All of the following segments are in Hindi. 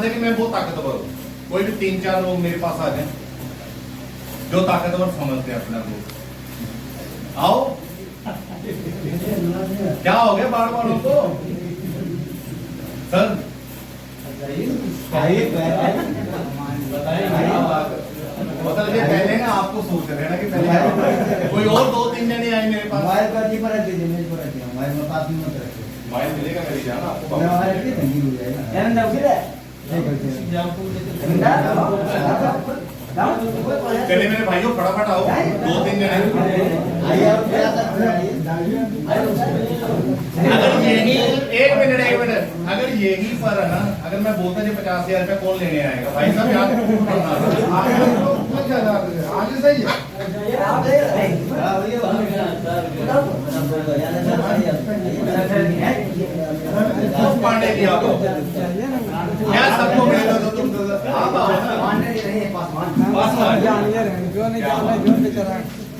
है कि मैं बहुत ताकतवर हूँ। कोई भी 3-4 लोग मेरे पास आ जाए जो ताकतवर समझते हैं अपने को, आओ। क्या हो गया बार वालों को सर? बताइए पहले ना आपको सोच रहे हैं ना कि पहले कोई और 2-3 जने आए मेरे पास। मोबाइल पर जी पर दीजिए, मेरे पर रखिए, मोबाइल में पास में मत रखिए। मोबाइल मिलेगा मेरी जान आपको। मोबाइल रखिए तंगी हो जाएगा यार। ना उधर है चलिए मेरे भाइयों फटाफट आओ, 2-3 जने। अगर यही एक मिनट अगर यही पर है ना, अगर मैं बोलता जी 50,000 रुपया कौन लेने आएगा भाई साहब? आगे सही है। पांडे जी आप क्या सबको मिलेगा तो तुम आप आओ ना।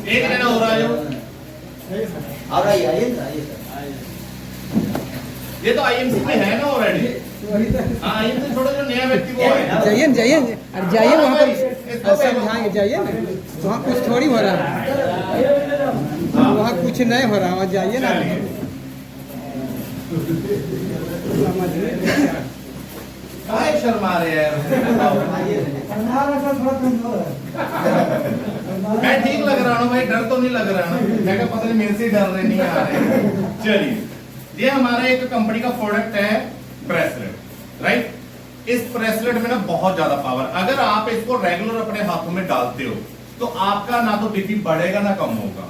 एक जना हो रहा है ये तो आईएमसी में है ना ऑलरेडी। हाँ आईएमसी छोड़ो, जो नया व्यक्ति को है जाइए वहाँ पर समझाएंगे। जाइए ना, वहाँ कुछ थोड़ी हो रहा है, वहाँ कुछ नहीं हो रहा, वहाँ जाइए ना। शर्मा रहे यार। मैं ठीक लग रहा हूँ भाई, डर तो नहीं लग रहा ना। मैं क्या पता नहीं मेरे से डर रहे नहीं आ रहे। चलिए ये हमारा एक कंपनी का प्रोडक्ट है ब्रेसलेट, राइट। इस ब्रेसलेट में ना बहुत ज्यादा पावर, अगर आप इसको रेगुलर अपने हाथों में डालते हो तो आपका ना तो बीपी बढ़ेगा ना कम होगा,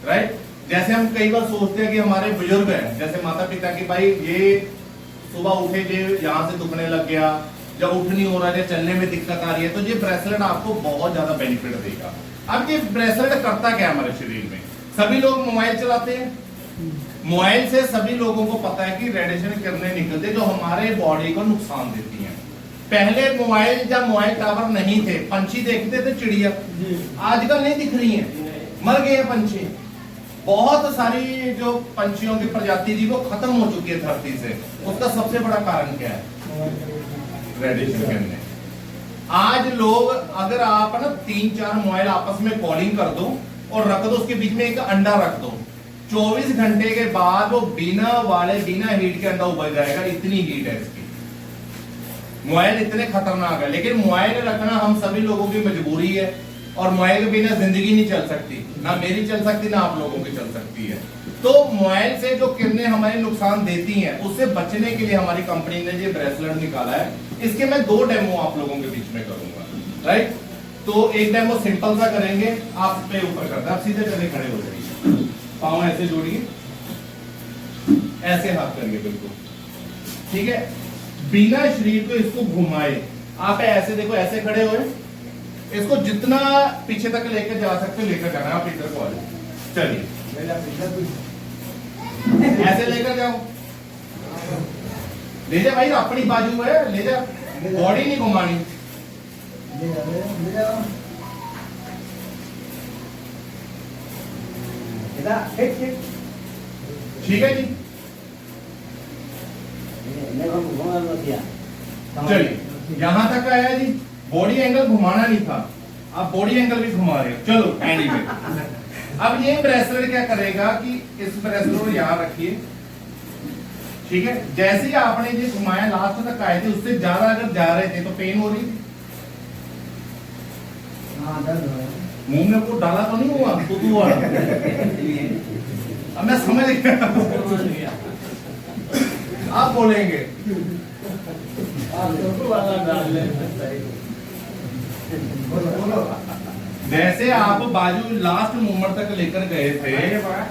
राइट। जैसे हम कई बार सोचते हैं कि हमारे बुजुर्ग हैं, जैसे माता पिता की, भाई ये सुबह उठे जे यहाँ से दुखने लग गया, जब उठ नहीं हो रहा है, चलने में दिक्कत आ रही है, तो ये ब्रेसलेट आपको बहुत ज्यादा बेनिफिट देगा। अब ये ब्रेसलेट करता क्या है हमारे शरीर में? सभी लोग मोबाइल चलाते हैं, मोबाइल से सभी लोगों को पता है कि रेडिएशन किरणें निकलते जो हमारे बॉडी को नुकसान देती हैं। पहले मोबाइल, जब मोबाइल टावर नहीं थे, पंछी देखते थे, चिड़िया, आजकल नहीं दिख रही हैं, मर गए हैं पंछी। बहुत सारी जो पंछियों की प्रजाति थी वो खत्म हो चुकी है धरती से। उसका सबसे बड़ा कारण क्या है? रेडिएशन किरणें। आज लोग, अगर आप ना 3-4 मोबाइल आपस में कॉलिंग कर दो और रख दो, उसके बीच में एक अंडा रख दो, 24 घंटे के बाद वो बिना हीट के अंडा उबल जाएगा, इतनी हीट है इसकी। मोबाइल इतने खतरनाक है, लेकिन मोबाइल रखना हम सभी लोगों की मजबूरी है, और मोबाइल के बिना जिंदगी नहीं चल सकती, ना मेरी चल सकती, ना आप लोगों की चल सकती है। तो मोबाइल से जो किरणें हमें नुकसान देती हैं, उससे बचने के लिए हमारी कंपनी ने ये ब्रेसलेट निकाला है। इसके मैं 2 डेमो आप लोगों के बीच में करूंगा, राइट। तो एक डेमो सिंपल सा करेंगे, आप पे ऊपर करते हैं, आप सीधे चले खड़े हो जाइए, पाँव ऐसे जोड़िए, ऐसे हाथ करिए बिल्कुल, ठीक है। बिना शरीर को इसको घुमाए, आप ऐसे देखो, ऐसे खड़े हुए, इसको जितना पीछे तक लेकर जा सकते लेकर जाना। आप इधर को आ जाओ, चलिए ऐसे लेकर जाओ, ले जा भाई, अपनी बाजू है, ले जा, बॉडी नहीं घुमानी। ठीक है जी, चलिए यहां तक आया जी। बॉडी एंगल घुमाना नहीं था, आप बॉडी एंगल भी घुमा रहे हो। चलो एंडी पे। अब ये ब्रेसलेट क्या करेगा कि इस ब्रेसलेट को यहां रखिए, ठीक है। जैसे ही आपने ये घुमाया, लास्ट तक आए थे, उससे ज्यादा अगर जा रहे थे तो पेन हो रही थी? मुंह में को डाला तो नहीं हुआ, तो हुआ। अब मैं समझ गया, आप बोलेंगे जैसे आप बाजू लास्ट मूवमेंट तक लेकर गए थे,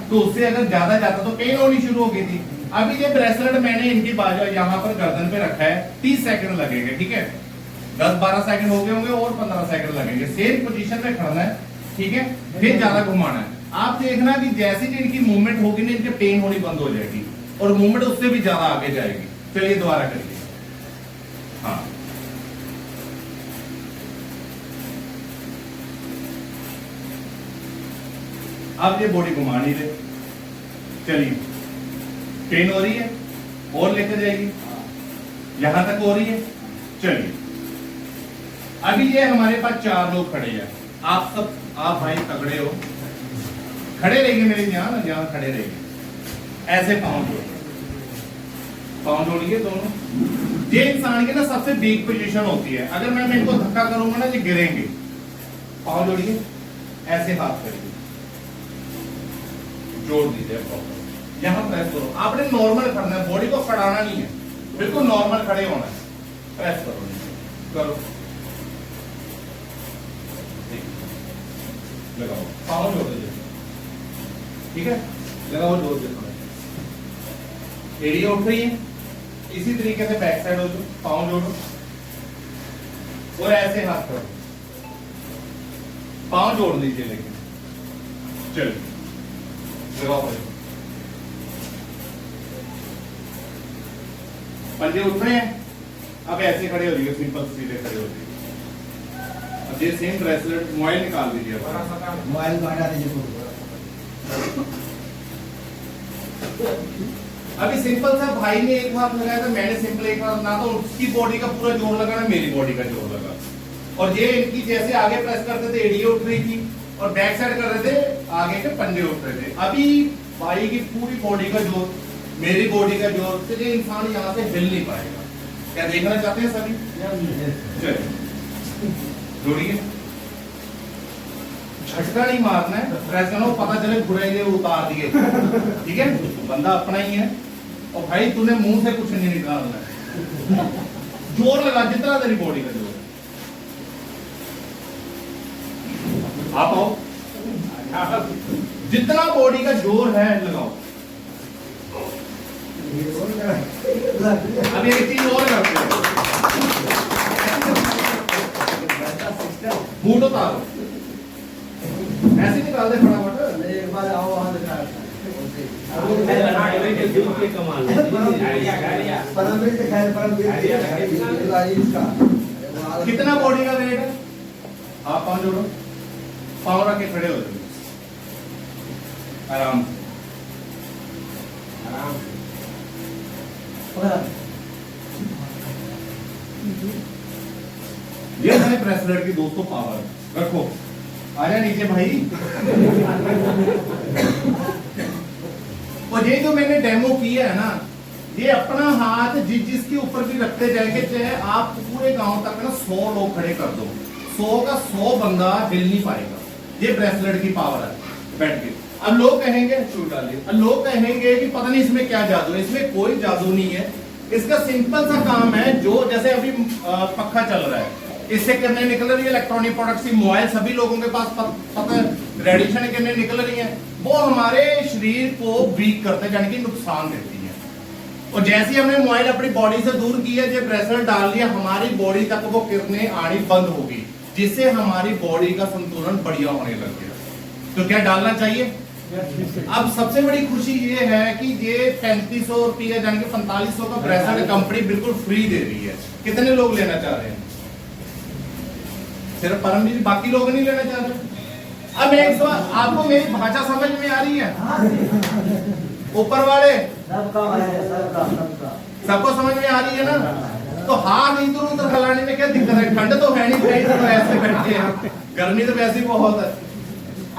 तो उससे अगर ज्यादा जाता तो पेन होनी शुरू हो गई थी। अभी ये ब्रेसलेट मैंने इनकी बाजू यहाँ पर गर्दन पे रखा है, 30 सेकंड लगेंगे, ठीक है। 10-12 सेकंड हो गए होंगे और 15 सेकंड लगेंगे। सेम पोजीशन में खड़ना है, ठीक है, फिर ज्यादा घुमाना है। आप देखना कि जैसे ही इनकी मूवमेंट होगी ना, इनके पेन होनी बंद हो जाएगी और मूवमेंट उससे भी ज्यादा आगे जाएगी। चलिए दोबारा करिए, हाँ। अब ये बॉडी घुमा नहीं रहे, चलिए पेन हो रही है और लेकर जाएगी, यहां तक हो रही है, चलिए, अभी ये हमारे पास 4 लोग खड़े हैं। आप भाई तगड़े हो, खड़े रहिए मेरे यहाँ खड़े रहिए। ऐसे पाँव जोड़िए दोनों। ये इंसान की ना सबसे वीक पोजीशन होती है। अगर मैं इनको धक्का करूंगा ना, ये गिरेंगे। पाँव जोड़िए, ऐसे हाथ करिए, जोड़ दीजिए प्रॉपर। यहाँ प्रेस करो। आपने नॉर्मल करना है, बॉडी को फड़ाना नहीं है, बिल्कुल नॉर्मल खड़े होना है। प्रेस करो, लगाओ, पाँव जोड़ दीजिए, ठीक है, लगाओ, जोड़ दीजिए। एड़ियां उठ रही है, इसी तरीके से बैक साइड हो जाओ, पाँव जोड़ो और ऐसे हाथ करो, पाँव जोड़ लीजिए। लेकिन चलिए, लगाओ पंजे उठ रहे हैं। अब ऐसे खड़े हो जाइए, सिंपल सीधे खड़े हो जाइए। अब ये सेम ब्रेसलेट, मोबाइल निकाल दीजिए, मोबाइल को हटा दीजिए। अभी सिंपल सा भाई ने एक हाथ लगाया था, मैंने सिंपल एक हाथ ना, तो उसकी बॉडी का पूरा जोर लगा ना मेरी बॉडी का जोर लगा। और ये इनकी जैसे आगे प्रेस करते थे एड़ियां उठ रही थी, और बैक साइड कर रहे थे आगे के पंजे उठ रहे थे। अभी भाई की पूरी बॉडी का जोर, मेरी बॉडी का जोर से ये इंसान यहाँ से हिल नहीं पाएगा। क्या देखना चाहते हैं सभी? चलिए, जोड़िए, झटका नहीं मारना है, प्रेस करना, पता चले बुराई उतार दिए, ठीक है, बंदा अपना ही है। और भाई तूने मुंह से कुछ नहीं निकालना है, जोर लगा जितना तेरी बॉडी का जोर। आप आओ, जितना बॉडी का जोर है लगाओ। अब एक चीज और करते हैं, बूट उतारो, ऐसे निकाल दे फटाफट। एक बार आओ वहां दिखा। कितना बॉडी का वेट है? आप पाँव जोड़ो, पाँव रख के खड़े हो जाओ, आराम से। ये है ब्रेसलेट की दोस्तों पावर। रखो, आजा नीचे भाई। और ये जो मैंने डेमो किया है ना, ये अपना हाथ जिसके ऊपर भी रखते जाएंगे, चाहे आप पूरे गांव तक ना 100 लोग खड़े कर दो, 100 का 100 बंदा हिल नहीं पाएगा। ये ब्रेसलेट की पावर है। बैठ के अब लोग कहेंगे, छूट डालिए, अब लोग कहेंगे कि पता नहीं इसमें क्या जादू है। इसमें कोई जादू नहीं है। इसका सिंपल सा काम है, जो जैसे अभी पक्का चल रहा है, इससे किरणें निकल रही है, इलेक्ट्रॉनिक प्रोडक्ट्स की, मोबाइल सभी लोगों के पास पता है, रेडिएशन किरणें निकल रही हैं, वो हमारे शरीर को वीक करते हैं, यानी कि नुकसान देती है। और जैसे ही हमने मोबाइल अपनी बॉडी से दूर किया, जब ब्रेसलेट डाल दिया, हमारी बॉडी तक वो किरणें आनी बंद होगी, जिससे हमारी बॉडी का संतुलन बढ़िया होने लग गया। तो क्या डालना चाहिए? अब सबसे बड़ी खुशी ये है कि ये 3500 रुपये यानी कि 4500 का ब्रेसलेट कंपनी बिल्कुल फ्री दे रही है। कितने लोग लेना चाह रहे हैं? सिर्फ परमजीत, बाकी लोग नहीं लेना चाह रहे। अब एक सवाल, आपको मेरी भाषा समझ में आ रही है? ऊपर वाले सबको समझ में आ रही है ना? तो हाथ इधर उधर हिलाने में क्या दिक्कत है? ठंड तो है नहीं भाई, तो ऐसे बैठे हैं, गर्मी तो वैसे ही बहुत है।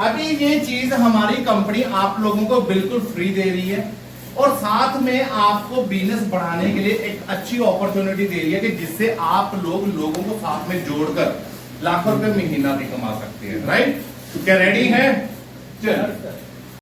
अभी ये चीज हमारी कंपनी आप लोगों को बिल्कुल फ्री दे रही है, और साथ में आपको बिजनेस बढ़ाने के लिए एक अच्छी अपॉर्चुनिटी दे रही है, कि जिससे आप लोगों को साथ में जोड़कर लाखों रुपए महीना भी कमा सकते हैं। राइट? क्या रेडी है? चल